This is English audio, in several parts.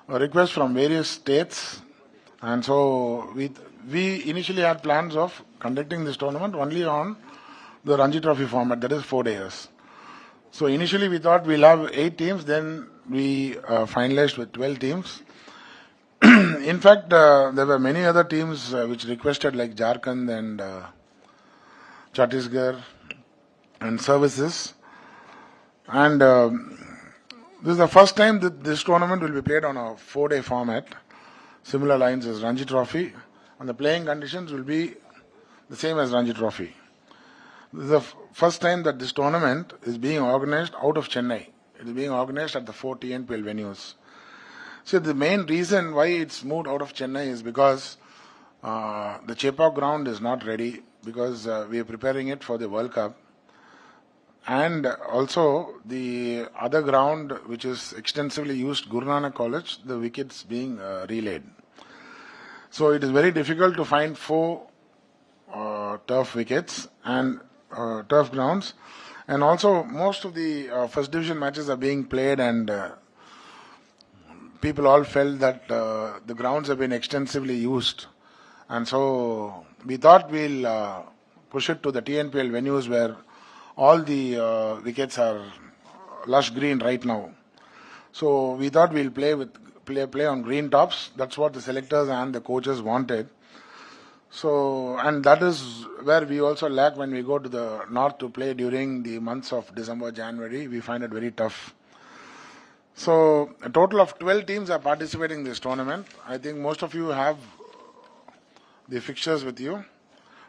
requests from various states, and so we initially had plans of conducting this tournament only on the Ranji Trophy format, that is 4 days. So initially we thought we'll have 8 teams, then we finalized with 12 teams. In fact, there were many other teams which requested, like Jharkhand and Chhattisgarh and services. And this is the first time that this tournament will be played on a 4-day format, similar lines as Ranji Trophy, and the playing conditions will be the same as Ranji Trophy. This is the first time that this tournament is being organized out of Chennai. It is being organized at the 4 TNPL venues. So the main reason why it's moved out of Chennai is because the Chepauk ground is not ready, because we are preparing it for the World Cup. And also the other ground which is extensively used, Guru Nanak College, the wickets being relayed. So it is very difficult to find 4 turf wickets and turf grounds. And also most of the first division matches are being played, and people all felt that the grounds have been extensively used. And so we thought we'll push it to the TNPL venues where all the wickets are lush green right now. So we thought we'll play on green tops. That's what the selectors and the coaches wanted. So, and that is where we also lack when we go to the north to play during the months of December, January. We find it very tough. So a total of 12 teams are participating in this tournament. I think most of you have the fixtures with you.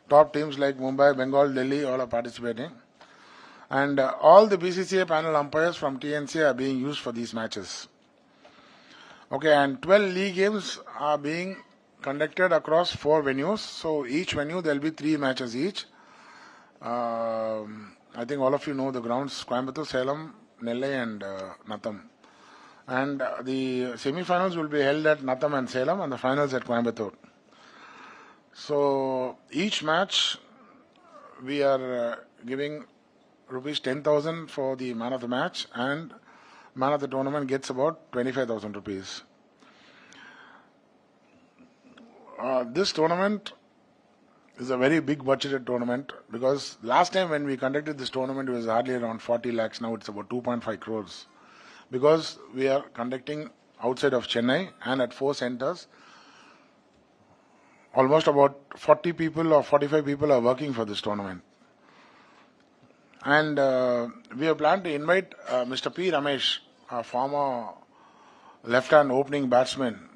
Top teams like Mumbai, Bengal, Delhi, all are participating. And all the BCCA panel umpires from TNCA are being used for these matches. Okay, and 12 league games are being conducted across 4 venues. So each venue there will be 3 matches each. I think all of you know the grounds: Coimbatore, Salem, Nellai and Natham. And the semi-finals will be held at Natham and Salem, and the finals at Coimbatore. So each match we are giving rupees 10,000 for the man of the match, and man of the tournament gets about 25,000 rupees. This tournament is a very big budgeted tournament, because last time when we conducted this tournament it was hardly around 40 lakhs. Now it's about 2.5 crores. Because we are conducting outside of Chennai and at 4 centers, almost about 40 people or 45 people are working for this tournament. And we have planned to invite Mr. P. Ramesh, a former left-hand opening batsman,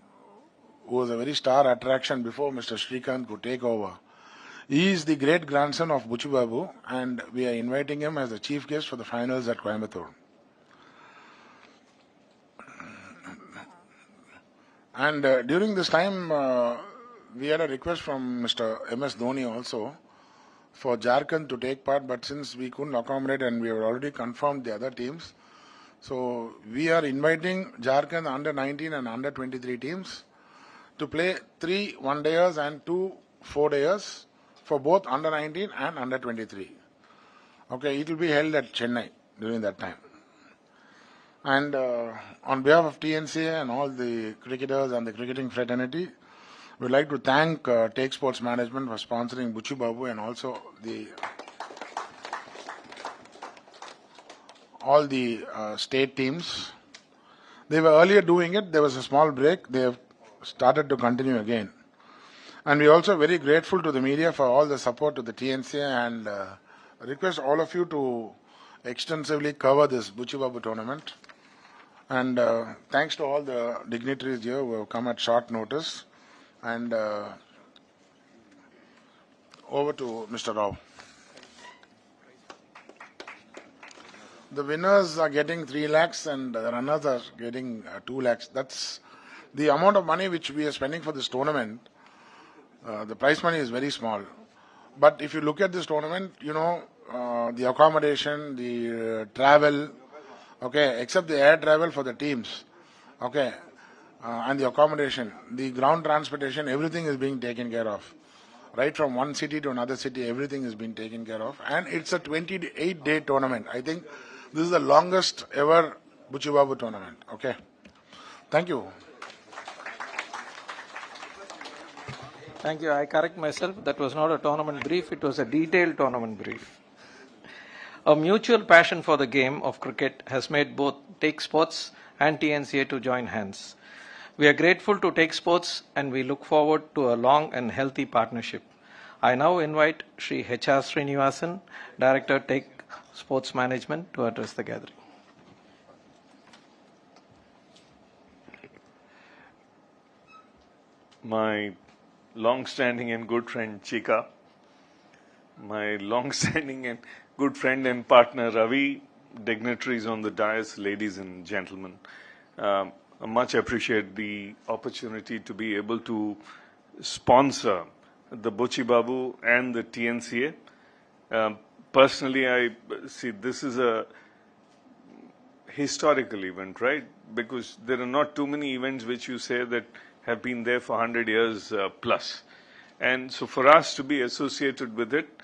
who was a very star attraction before Mr. Srikanth could take over. He is the great grandson of Buchu Babu, and we are inviting him as the chief guest for the finals at Coimbatore. And during this time, we had a request from Mr. M.S. Dhoni also for Jharkhand to take part, but since we couldn't accommodate and we have already confirmed the other teams, so we are inviting Jharkhand under 19 and under 23 teams to play 3 one-dayers and 2 4-dayers for both under 19 and under 23. Okay, it will be held at Chennai during that time. And on behalf of TNCA and all the cricketers and the cricketing fraternity, we'd like to thank Take Sports Management for sponsoring Buchu Babu, and also all the state teams. They were earlier doing it. There was a small break. They have started to continue again. And we are also very grateful to the media for all the support to the TNCA, and request all of you to extensively cover this Buchu Babu tournament. And thanks to all the dignitaries here who have come at short notice. And over to Mr. Rao. The winners are getting 3 lakhs and the runners are getting 2 lakhs. That's the amount of money which we are spending for this tournament. The prize money is very small. But if you look at this tournament, you know, the accommodation, the travel, okay, except the air travel for the teams, okay, and the accommodation, the ground transportation, everything is being taken care of. Right from one city to another city, everything is being taken care of. And it's a 28-day tournament. I think this is the longest ever Buchu Babu tournament, okay. Thank you. Thank you. I correct myself. That was not a tournament brief. It was a detailed tournament brief. A mutual passion for the game of cricket has made both Take Sports and TNCA to join hands. We are grateful to Take Sports and we look forward to a long and healthy partnership. I now invite Shri H.R. Srinivasan, Director Take Sports Management, to address the gathering. My long-standing and good friend Chika, my long-standing and good friend and partner Ravi, dignitaries on the dais, ladies and gentlemen. I much appreciate the opportunity to be able to sponsor the Buchi Babu and the TNCA. Personally, I see this is a historical event, right? Because there are not too many events which you say that have been there for 100 years plus. And so for us to be associated with it,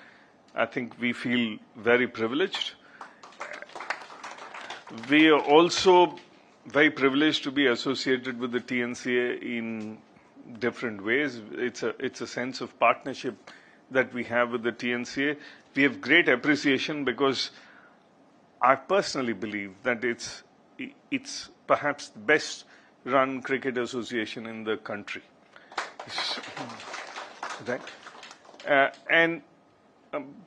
I think we feel very privileged. We are also very privileged to be associated with the TNCA in different ways. It's a sense of partnership that we have with the TNCA. We have great appreciation because I personally believe that it's perhaps the best run cricket association in the country. Right? And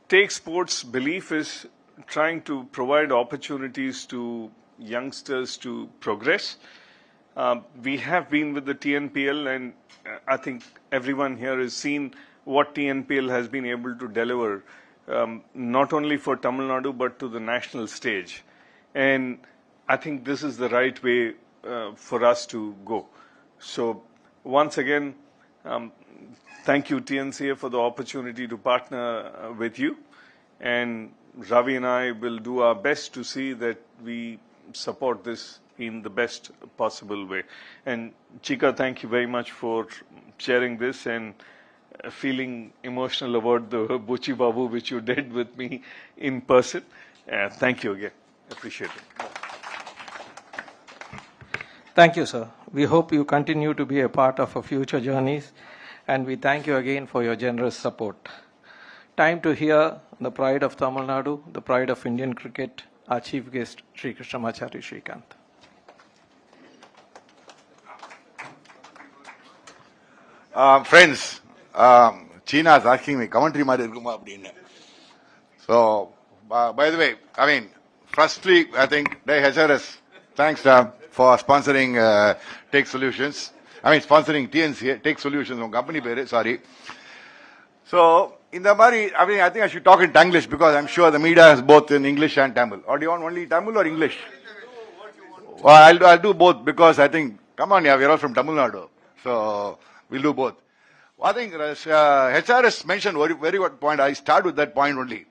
Take Sports' belief is trying to provide opportunities to youngsters to progress. We have been with the TNPL, and I think everyone here has seen what TNPL has been able to deliver, not only for Tamil Nadu but to the national stage. And I think this is the right way for us to go. So once again, thank you TNCA for the opportunity to partner with you. And Ravi and I will do our best to see that we support this in the best possible way. And Chika, thank you very much for sharing this and feeling emotional about the Buchi Babu which you did with me in person. Thank you again. Appreciate it. Thank you, sir. We hope you continue to be a part of our future journeys, and we thank you again for your generous support. Time to hear the pride of Tamil Nadu, the pride of Indian cricket, our chief guest, Sri Krishnamachari Srikanth. Friends, China is asking me, commentary mari irukuma appadinu. So, by the way, I mean, firstly, I think, HRS, thanks for sponsoring Take Solutions. I mean, sponsoring TNCA, Take Solutions, on company pere, sorry. So, in the Mari, I mean, I think I should talk in Tanglish because I'm sure the media is both in English and Tamil. Or do you want only Tamil or English? Well, I'll do both because I think, come on, yeah, we're all from Tamil Nadu. So, we'll do both. I think HRS mentioned very good point. I start with that point only.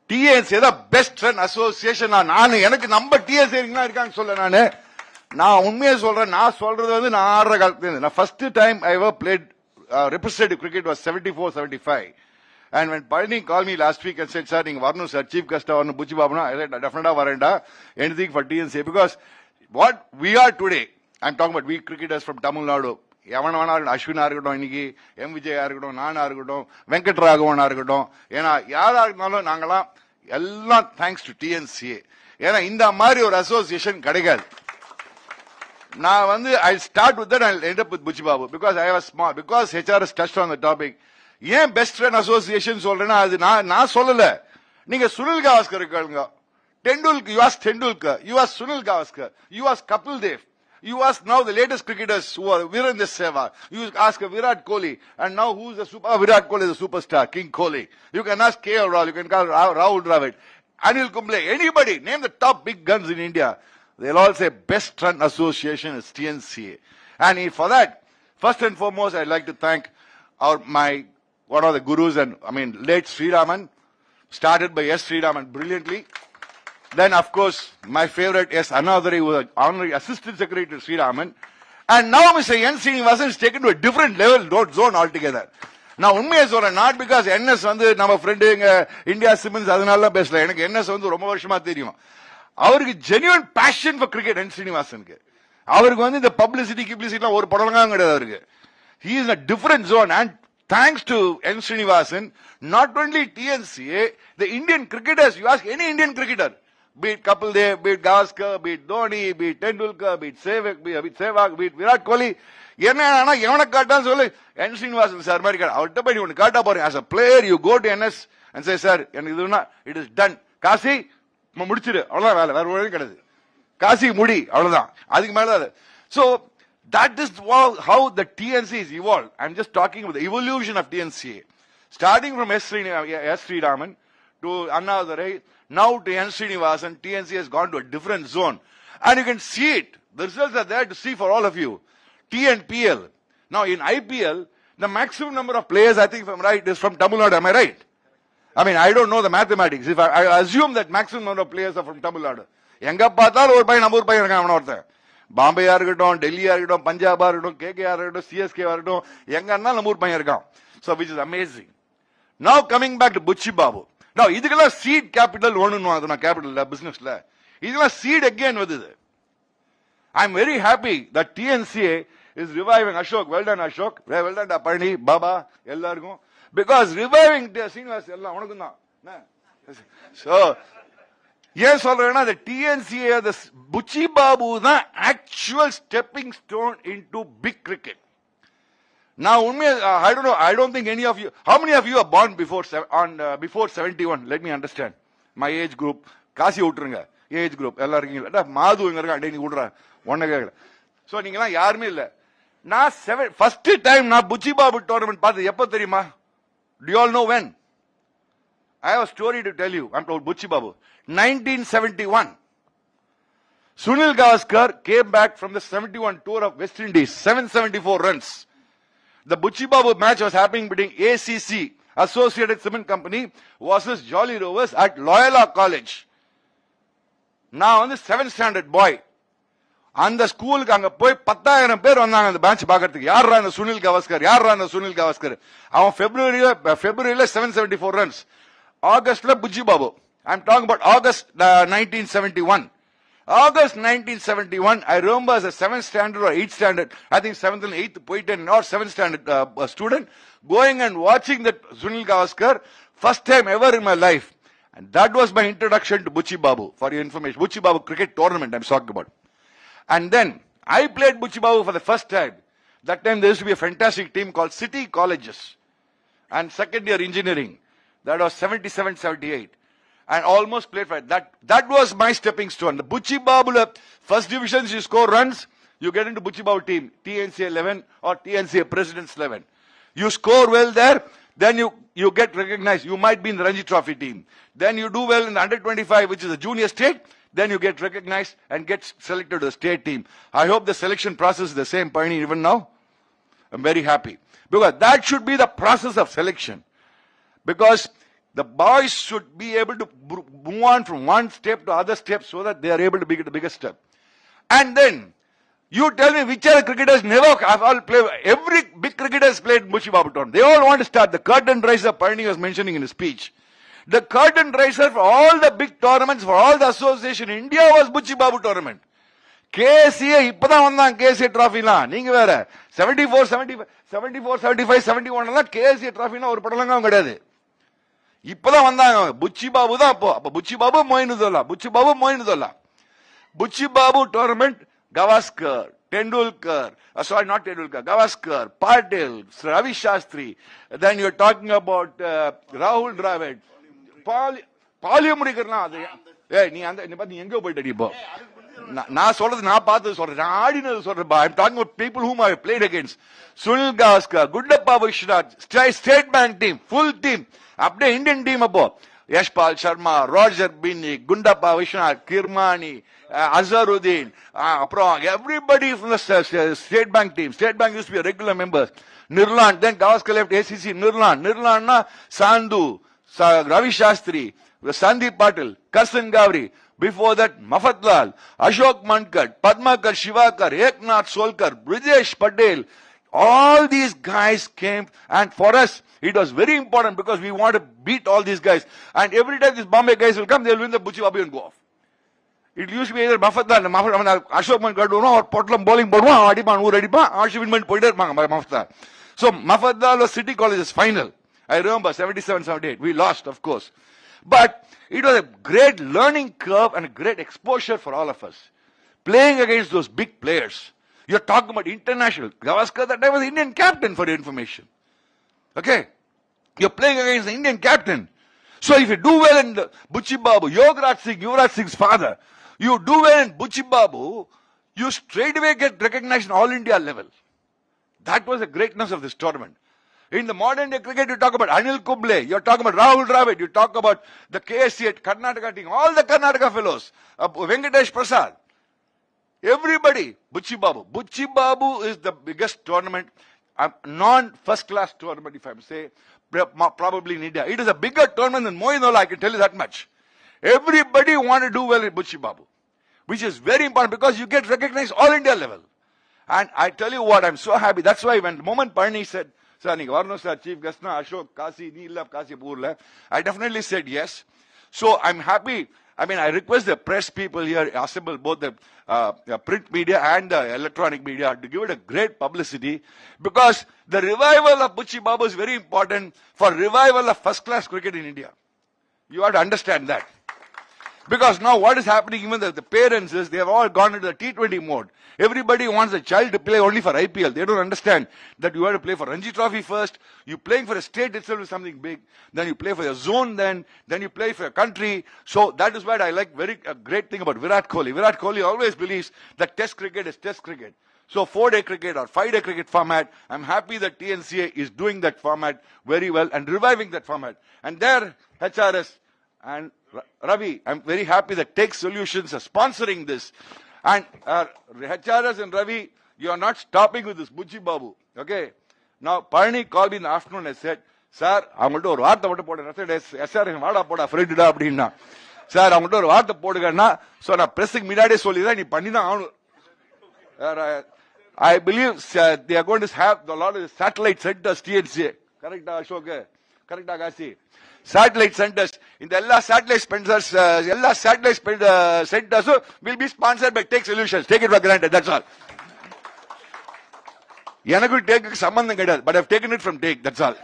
TNCA the best friend association. நான் எனக்கு நம்ம TNCA இருக்காங்க சொல்ல நான் உண்மையை சொல்றேன். நான் சொல்றது வந்து நான் ஆடுற காலத்துல நான் first time I ever played representative cricket was 74-75. And when Palani called me last week and said, sir, நீங்க வரணும் sir, chief guest வரணும் Buchi Babuna, I said definitely வரேன்டா, anything for TNCA, because what we are today, I'm talking about we cricketers from Tamil Nadu. எவன வேணா அஸ்வினா இருக்கட்டும், இன்னைக்கு M Vijaya இருக்கட்டும், நானா இருக்கட்டும், வெங்கட்ராகவனா இருக்கட்டும், ஏன்னா யாரா இருந்தாலும் நாங்கெல்லாம் எல்லாம் தேங்க்ஸ் டு டிஎன்சிஏ. ஏன்னா இந்த மாதிரி ஒரு அசோசியேஷன் கிடைக்காது. நான் வந்து I start with that, I end up with Buchi Babu because I was small, because HRS touched on the topic. ஏன் பெஸ்ட் ஃப்ரெண்ட் அசோசியேஷன் சொல்றேன்னா அது நான் சொல்லல. நீங்க சுனில் கவாஸ்கர் கேளுங்க. Tendulkar, you ask Tendulkar, you ask Sunil Gavaskar, you ask Kapil Dev, you ask now the latest cricketers who are Virendra Sehwag, you ask Virat Kohli, and now who's the super, Virat Kohli is the superstar, King Kohli. You can ask KL Rahul, you can call Rahul Dravid, Anil Kumble, anybody, name the top big guns in India. They'll all say best run association is TNCA. And for that, first and foremost, I'd like to thank one of the gurus, and late Sri Raman, started by S. Sri Raman brilliantly. Then, of course, my favorite is another who was honorary assistant secretary to Sri Raman. And now Mr. N. Srinivasan is taken to a different level, zone altogether. Now, unmaiya solren, not because NS வந்து நம்ம friend India Simmons அதனால பேசல. எனக்கு NS வந்து ரொம்ப வருஷமா தெரியும். அவருக்கு genuine passion for cricket and Srinivasanக்கு. அவருக்கு வந்து இந்த publicity ஒரு படலங்காம் கிடையாது அவருக்கு. He is in a different zone, and thanks to N. Srinivasan, not only TNCA, the Indian cricketers, you ask any Indian cricketer, be it Kapil Dev, be it Gavaskar, be it Dhoni, be it Tendulkar, be it Sehwag, be it Virat Kohli, என்ன எவனை காட்டான்னு சொல்லு, N. Srinivasan sir மாதிரி அவர்கிட்ட போய் நீ ஒன்று காட்டா போறீங்க. As a player, you go to NS and say, sir, எனக்கு இதுனா, it is done. காசி முடிச்சிரு, அவ்வளவுதான் வேலை, வேற ஒன்றும் கிடையாது. காசி முடி, அவ்வளவுதான். அதுக்கு மேல so that is how the TNC is evolved. I'm just talking about the evolution of TNCA. Starting from S. Sridaman to Annadurai, now to N. Srinivasan, TNC has gone to a different zone. And you can see it. The results are there to see for all of you. TNPL. Now in IPL, the maximum number of players, I think if I'm right, is from Tamil Nadu. Am I right? I mean, I don't know the mathematics. If I assume that maximum number of players are from Tamil Nadu. எங்க பார்த்தாலும் ஒரு பையன் நம்ம ஒரு பையன் இருக்கான், அவன ஒருத்தன். பாம்பேயா இருக்கட்டும், டெல்லியா இருக்கட்டும், பஞ்சாபா இருக்கட்டும், கேகேஆர் இருக்கட்டும், சிஎஸ்கேவா இருக்கட்டும், எங்க இருந்தாலும் நம்ம ஊர் பையன் இருக்கான். So which is amazing. Now coming back to Buchi Babu. Now இதுக்கெல்லாம் seed capital ஒண்ணுன்னு நான் கேபிட்டல்ல பிசினஸ்ல இதெல்லாம் seed again வருது. I'm very happy that TNCA is reviving Ashok. Well done Ashok. Well done Parni, Baba, எல்லாருக்கும். Because reviving Srinivas எல்லாம் உனக்கும் தான். So yes, சொல்றேன்னா the TNCA, the Buchi Babu தான் actual stepping stone into big cricket. Now, I don't know, I don't think any of you, how many of you are born before 71? Let me understand. My age group, Kashi விட்டுருங்க, age group, எல்லாம் இருக்கீங்களா? மாது எங்க இருக்கா, டே நீ விடுறா, ஒன்ன கேட்கல. So, நீங்களாம் யாருமே இல்ல. நான் first time நான் Buchi Babu tournament பார்த்தது எப்ப தெரியுமா? Do you all know when? I have a story to tell you. I'm told Buchi Babu. 1971. Sunil Gavaskar came back from the 71 tour of West Indies, 774 runs. The Buchi Babu match was happening between ACC, Associated Cement Company, versus Jolly Rovers at Loyola College. Now on the 7th standard boy. அந்த ஸ்கூலுக்கு அங்க போய் 10,000 பேர் வந்தாங்க அந்த match பாக்கிறதுக்கு. யாரா அந்த சுனில் கவாஸ்கர், யாரா அந்த சுனில் கவாஸ்கர்? அவன் February 774 runs. Augustல Buchi Babu. I'm talking about August 1971. August 1971, I remember as a 7th standard or 8th standard, I think 7th and 8th, or 7th standard student, going and watching that Sunil Gavaskar, first time ever in my life. And that was my introduction to Buchi Babu, for your information. Buchi Babu cricket tournament I'm talking about. And then, I played Buchi Babu for the first time. That time there used to be a fantastic team called City Colleges and second year engineering. That was 77-78. And almost played for it. That was my stepping stone. The Buchi Babu first divisions, you score runs, you get into Buchi Babu team, TNCA 11 or TNCA President's 11. You score well there, then you get recognized. You might be in the Ranji Trophy team. Then you do well in the under 25, which is a junior state. Then you get recognized and get selected to the state team. I hope the selection process is the same, Paini, even now. I'm very happy. Because that should be the process of selection. Because the boys should be able to move on from one step to other step so that they are able to be the biggest step. And then, you tell me which other cricketers never have all played, every big cricketer has played Buchi Babu tournament. They all want to start. The curtain raiser Parni was mentioning in his speech. The curtain raiser for all the big tournaments, for all the association in India was Buchi Babu tournament. KSA, இப்பதான் வந்தான் KSA trophy-லாம். நீங்க வேற 74, 75, 71 KSA trophy-னா ஒரு படலங்காவும் கிடையாது. இப்பதான் வந்தாங்க Buchi Babu தான் அப்போ Buchi Babu மொயினுதுல்லா. Buchi Babu tournament, Gavaskar, Tendulkar, not Tendulkar, Gavaskar, Patil, Ravi Shastri. Then you're talking about Rahul Dravid, Palyamurikar. நீ எங்க போயிட்ட இப்போ? நான் சொல்றது நான் பார்த்தது சொல்றேன், நான் ஆடினது சொல்றேன். I'm talking about people whom I played against. Sunil Gavaskar, Guddappa Vishnath, State Bank team, full team. அப்படியே இந்தியன் டீம் அப்போ யஷ்பால் சர்மா, ரோஜர் பின்னி, குண்டப்பா விஸ்வநாத், கிர்மானி, அசருதீன், அப்புறம் everybody from the State Bank team. State Bank used to be a regular members. Nirlan, then Gavaskar left ACC. Nirlanna Sandhu, Ravi Shastri, Sandeep Patil, Karsan Gavri. Before that, Mafatlal, Ashok Mankad, Padmakar Shivakar, Eknath Solkar, Brijesh Patel. All these guys came, and for us, it was very important because we want to beat all these guys. And every time these Bombay guys will come, they'll win the Buchi Babu and go off. It used to be either Mafata and Ashokman Gaduna or Portland bowling Bodwa, Adipan, Uradipa, Ashwinman Poder Mafta. So Mafata was City College's final. I remember 77, 78. We lost, of course. But it was a great learning curve and a great exposure for all of us. Playing against those big players. You're talking about international. Gavaskar that time was the Indian captain for your information. Okay? You're playing against the Indian captain. So if you do well in Buchi Babu, Yuvraj Singh's father, you do well in Buchi Babu, you straight away get recognized in all India level. That was the greatness of this tournament. In the modern day cricket, you talk about Anil Kumble, you're talking about Rahul Dravid, you talk about the KSC at Karnataka team, all the Karnataka fellows, Venkatesh Prasad, everybody, Buchi Babu. Buchi Babu is the biggest tournament, non-first class tournament, if I say, probably in India. It is a bigger tournament than Moeen, I can tell you that much. Everybody want to do well in Buchi Babu, which is very important because you get recognized all India level. And I tell you what, I'm so happy. That's why when the moment Parni said, Sir, sir, Chief Guest, Ashok, Kasi, Neelab, Kasi, Purla, I definitely said yes. So I'm happy. I mean, I request the press people here assemble both the print media and the electronic media to give it a great publicity because the revival of Buchi Babu is very important for revival of first class cricket in India. You have to understand that. Because now what is happening, even the parents is, they have all gone into the T20 mode. Everybody wants a child to play only for IPL. They don't understand that you have to play for Ranji Trophy first. You playing for a state itself is something big. Then you play for your zone then you play for your country. So that is what I like a great thing about Virat Kohli. Virat Kohli always believes that test cricket is test cricket. So 4-day cricket or 5-day cricket format, I'm happy that TNCA is doing that format very well and reviving that format. And there, HRS and Ravi, I'm very happy that Take Solutions are sponsoring this. And HRS and Ravi, you are not stopping with this Buchi Babu. Okay? Now, Parni called me in the afternoon and said, Sir, I'm going to do a lot of I said, SR, I'm going to do a Sir, I'm going to do a lot of so I'm pressing me that I believe they are going to have a lot of satellite centers, TNCA. Correct, Ashok? Correct, Agasi? Satellite centers. In the Ella satellite centers will be sponsored by Take Solutions. Take it for granted, that's all. Yanaku take Samandang, but I've taken it from Take, that's all.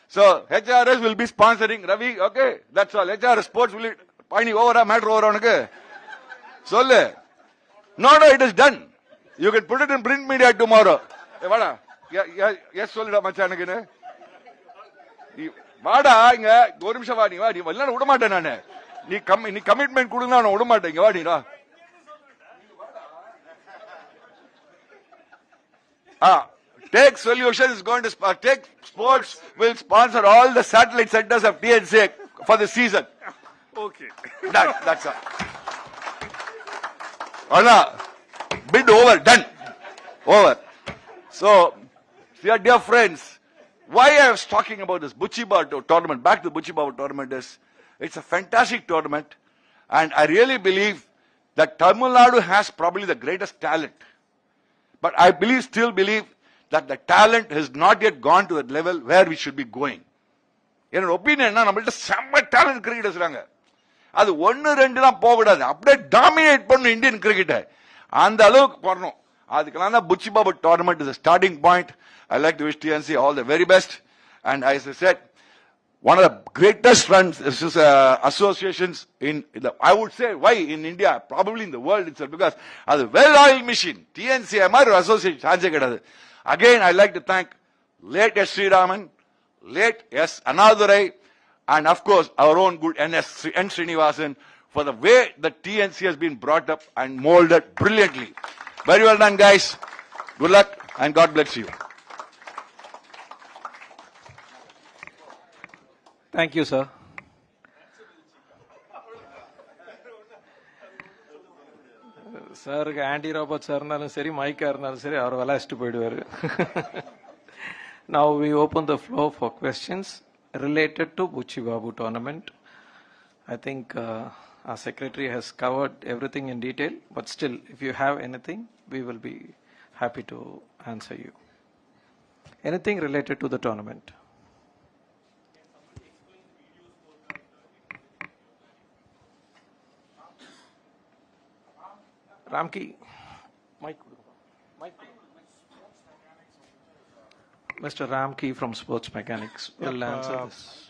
So, HRS will be sponsoring Ravi, okay? That's all. HRS Sports will be over, matter over, okay? So, no, it is done. You can put it in print media tomorrow. Yes, solid, Machanagine. வாடா இங்க ஒரு நிமிஷம் வா நீ எல்லாம் விட மாட்டேன் நானு நீ கமிட்மெண்ட் கொடுங்க நான் விட மாட்டேன் இங்க வாடிடா Take Solutions is going to Take Sports will sponsor all the satellite centers of TNCA for the season. Okay. That's all. Bid over, done. Over. So, dear friends, why I was talking about this Buchi Babu tournament, back to the Buchi Babu tournament is, it's a fantastic tournament and I really believe that Tamil Nadu has probably the greatest talent. But I still believe that the talent has not yet gone to the level where we should be going. In an opinion, நம்மள்ட்ட செம்ம talent cricketers இருக்காங்க. அது 1-2 தான் போகக்கூடாது. அப்படியே dominate பண்ணணும் Indian கிரிக்கெட்டை. அந்த அளவுக்கு போறணும். அதுக்கெல்லாம் தான் Buchi Babu tournament is a starting point. I like to wish TNC all the very best. And as I said, one of the greatest runs associations I would say, why in India, probably in the world itself, because as a well-oiled machine, TNC association. Again, I like to thank late S. Sriraman, late S. Anadurai, and of course, our own good N. Srinivasan for the way the TNC has been brought up and molded brilliantly. Very well done, guys. Good luck and God bless you. Thank you, sir. Sir, anti-robot sir இருந்தாலும் சரி மைக்கா இருந்தாலும் சரி அவர் விளையாடிட்டு போயிடுவாரு. Now we open the floor for questions related to Buchi Babu tournament. I think our secretary has covered everything in detail, but still, if you have anything, we will be happy to answer you. Anything related to the tournament? Ramki, mic. Mr. Ramki from Sports Mechanics will answer this.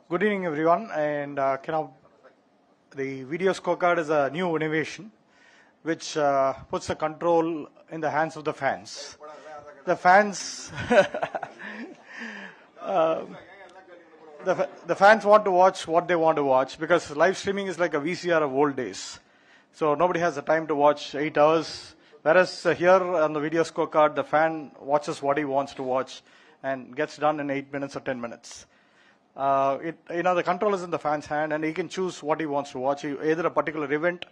Good evening, everyone. And the video scorecard is a new innovation which puts the control in the hands of the fans. The fans, the fans want to watch what they want to watch because live streaming is like a VCR of old days. So nobody has the time to watch 8 hours. Whereas here on the video scorecard, the fan watches what he wants to watch and gets done in 8 minutes or 10 minutes. The control is in the fan's hand, and he can choose what he wants to watch, either a particular event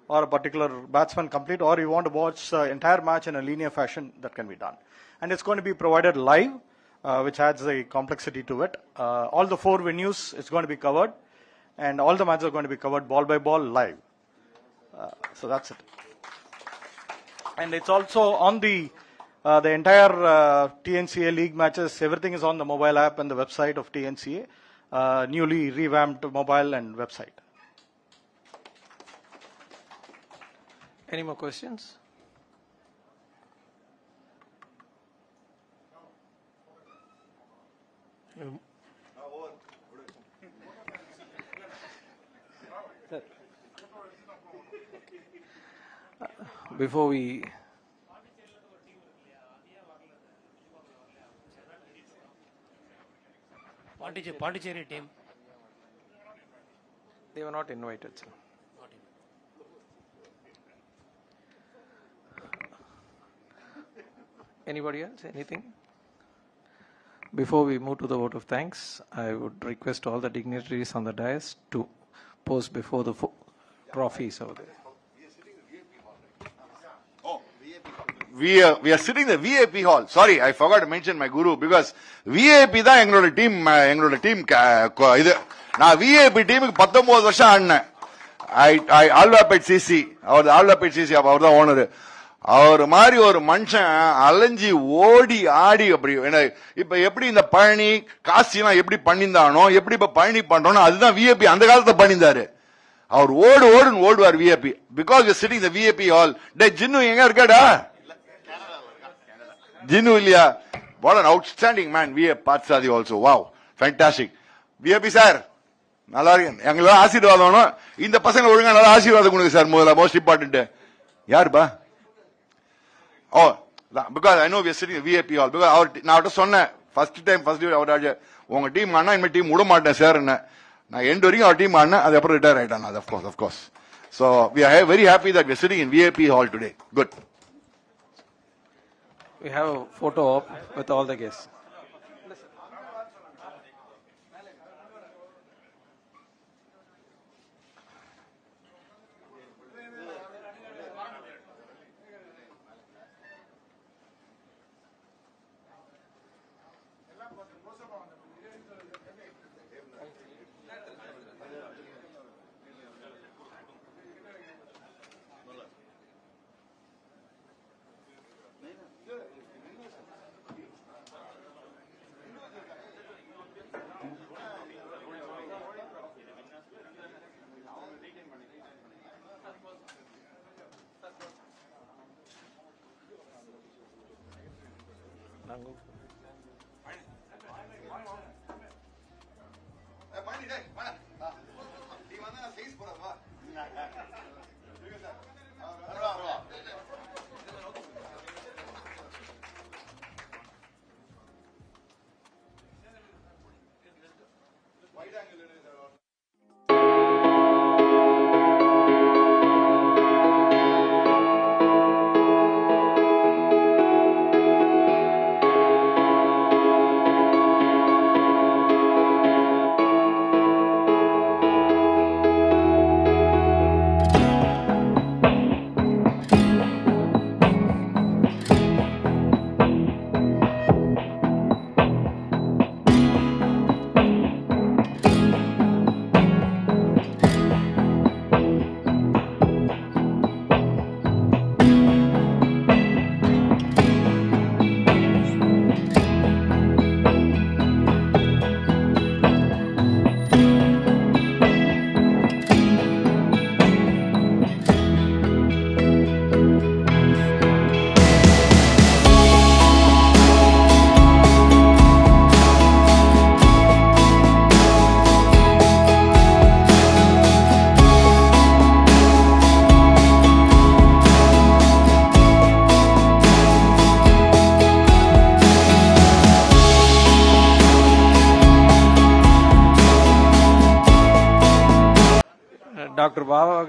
or a particular batsman complete, or you want to watch the entire match in a linear fashion. That can be done. And it's going to be provided live, which adds a complexity to it. All the 4 venues is going to be covered, and all the matches are going to be covered ball by ball live. So that's it. And it's also on the entire TNCA league matches. Everything is on the mobile app and the website of TNCA, newly revamped mobile and website. Any more questions? Before we Pondicherry team. They were not invited, sir. Anybody else? Anything? Before we move to the vote of thanks, I would request all the dignitaries on the dais to pose before the trophies over there. We are sitting in the VIP hall. Sorry, I forgot to mention my guru because VIP தான் எங்களோட team இது நான் VIP டீமுக்கு 19 வருஷம் ஆடினேன். ஆல்வாபேட் CC அவர் தான் owner. அவர் மாதிரி ஒரு மனுஷன் அலைஞ்சி ஓடி ஆடி அப்படி இப்ப எப்படி இந்த பழனி காசிலாம் எப்படி பண்ணியிருந்தானோ எப்படி இப்ப பழனி பண்றோம் அதுதான் VIP அந்த காலத்துல பண்ணியிருந்தாரு. அவர் ஓடுன்னு ஓடுவார் VIP because we are sitting in the VIP hall. டே ஜின்னு எங்க இருக்காடா? Jinu Ilya, what an outstanding man. We have Patsadi also. Wow, fantastic. VIP sir, நல்லா இருக்கு. எங்களோட ஆசீர்வாதம் இந்த பசங்க ஒழுங்கா நல்லா ஆசீர்வாதம் கொடுங்க சார். முதல்ல மோஸ்ட் இம்பார்ட்டன்ட் யாருப்பா? ஓ, because I know we are sitting in VIP hall. Because நான் அவர்கிட்ட சொன்னேன் ஃபர்ஸ்ட் அவர் உங்க டீம் ஆனா இந்த டீம் விட மாட்டேன் சார். நான் எண்ட் வரைக்கும் அவர் டீம் ஆடினேன். அது அப்புறம் ரிட்டையர் ஆயிட்டான். of course. So we are very happy that we are sitting in VIP hall today. Good. We have a photo op with all the guests.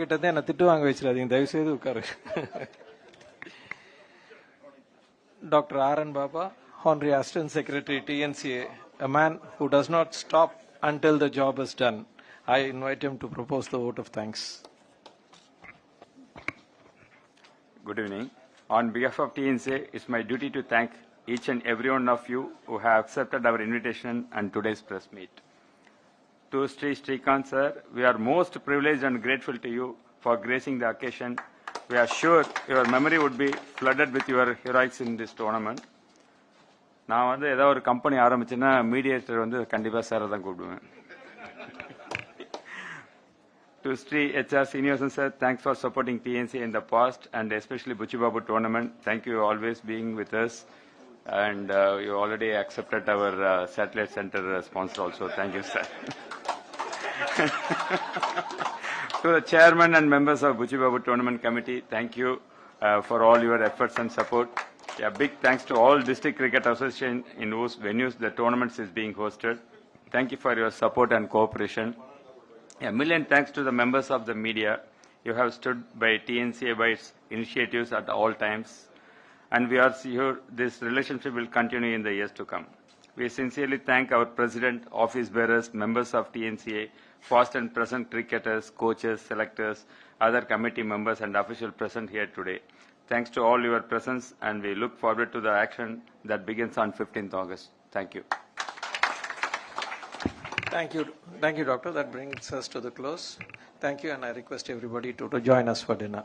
கிட்ட இருந்து என்ன திட்டு வாங்க வச்சிடாதீங்க, தயவு செய்து உட்காரு. Dr. R.N. Baba, Honorary Assistant Secretary TNCA, a man who does not stop until the job is done. I invite him to propose the vote of thanks. Good evening. On behalf of TNCA, it's my duty to thank each and every one of you who have accepted our invitation and today's press meet. To Sri Srikanth sir, we are most privileged and grateful to you for gracing the occasion. We are sure your memory would be flooded with your heroics in this tournament. நான் வந்து ஏதாவது ஒரு company ஆரம்பிச்சேன்னா mediator வந்து கண்டிப்பாக சாரை தான் கூப்பிடுவேன். To Sri HR Srinivasan sir, thanks for supporting TNC in the past and especially Buchi Babu tournament. Thank you always being with us, and you already accepted our satellite center sponsor also. Thank you, sir. To the chairman and members of Buchi Babu tournament committee, thank you for all your efforts and support. A big thanks to all district cricket association in whose venues the tournaments is being hosted. Thank you for your support and cooperation. A million thanks to the members of the media. You have stood by TNCA by its initiatives at all times, and we are sure this relationship will continue in the years to come. We sincerely thank our president, office bearers, members of TNCA, past and present cricketers, coaches, selectors, other committee members and officials present here today. Thanks to all your presence, and we look forward to the action that begins on 15th August. Thank you. Thank you. Thank you, Doctor. That brings us to the close. Thank you, and I request everybody to join us for dinner.